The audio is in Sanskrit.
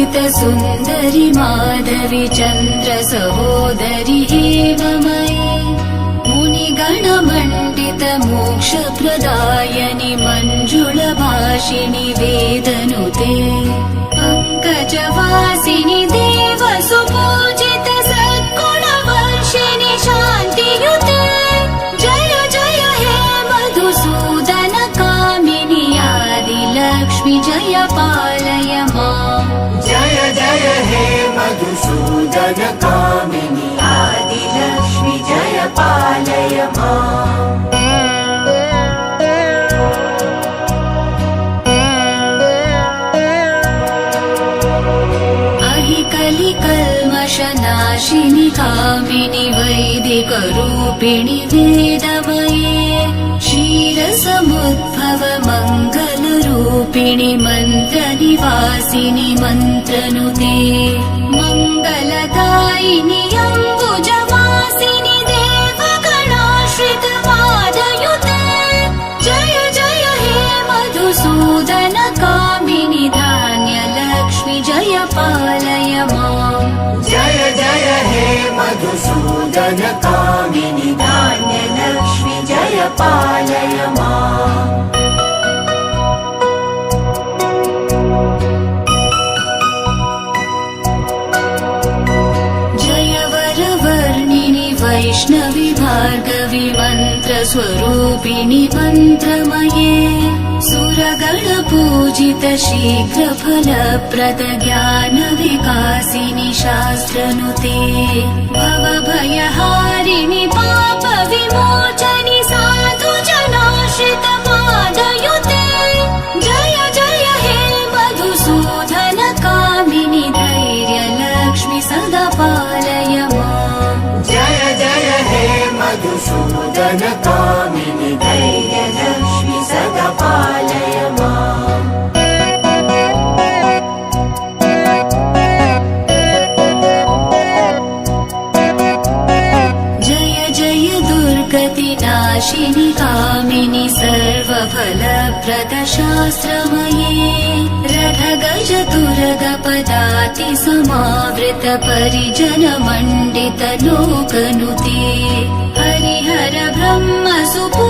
पूजित सुन्दरि माधवी चन्द्र सहोदरि हेममयी मुनिगणमण्डित मोक्षप्रदायनि मञ्जुलभाषिणि वेदनुते पङ्कजवासिनि देवसुपूजित सद्गुणवर्षिणि शान्तियुते जय जय हे मधुसूदन कामिनि आदिलक्ष्मि जय पालय माम् जय जय हे मधुसूदन कामिनि आदिलक्ष्मि जय पालय माम् कलिकल्मषनाशिनि कामिनि वैदिकरूपिणि वेदमये क्षीरसमुद्भव मङ्गलरूपिणि मन्त्रनिवासिनि मन्त्रनुते मङ्गलदायिनि अम्बुजवासिनि देवगणाश्रित पादयुते जय जय हे मधुसूदन कामिनि धान्यलक्ष्मि जय पालय माम् जय जय हे मधुसूदन कामिनि धान्यलक्ष्मि जय पालय माम् जय वरवर्णिनि वैष्णवि भार्गवि मन्त्रस्वरूपिणि मन्त्रमये सुरगणपूजित शीघ्रफलप्रद ज्ञानविकासिनि शास्त्रनुते भवभयहारिणि पापविमोचनि साधुजनाश्रित पादयुते जय जय हे मधुसूदन कामिनि धैर्यलक्ष्मि सदा पालय माम् जय जय हे मधुसूदन कामिनि धैर्यलक्ष्मि सदा पालय माम् जय जय दुर्गतिनाशिनि कामिनि सर्वफलप्रद शास्त्रमये रथगज तुरगपदाति समावृत परिजनमण्डित लोकनुते हरिहर ब्रह्म सुपूजित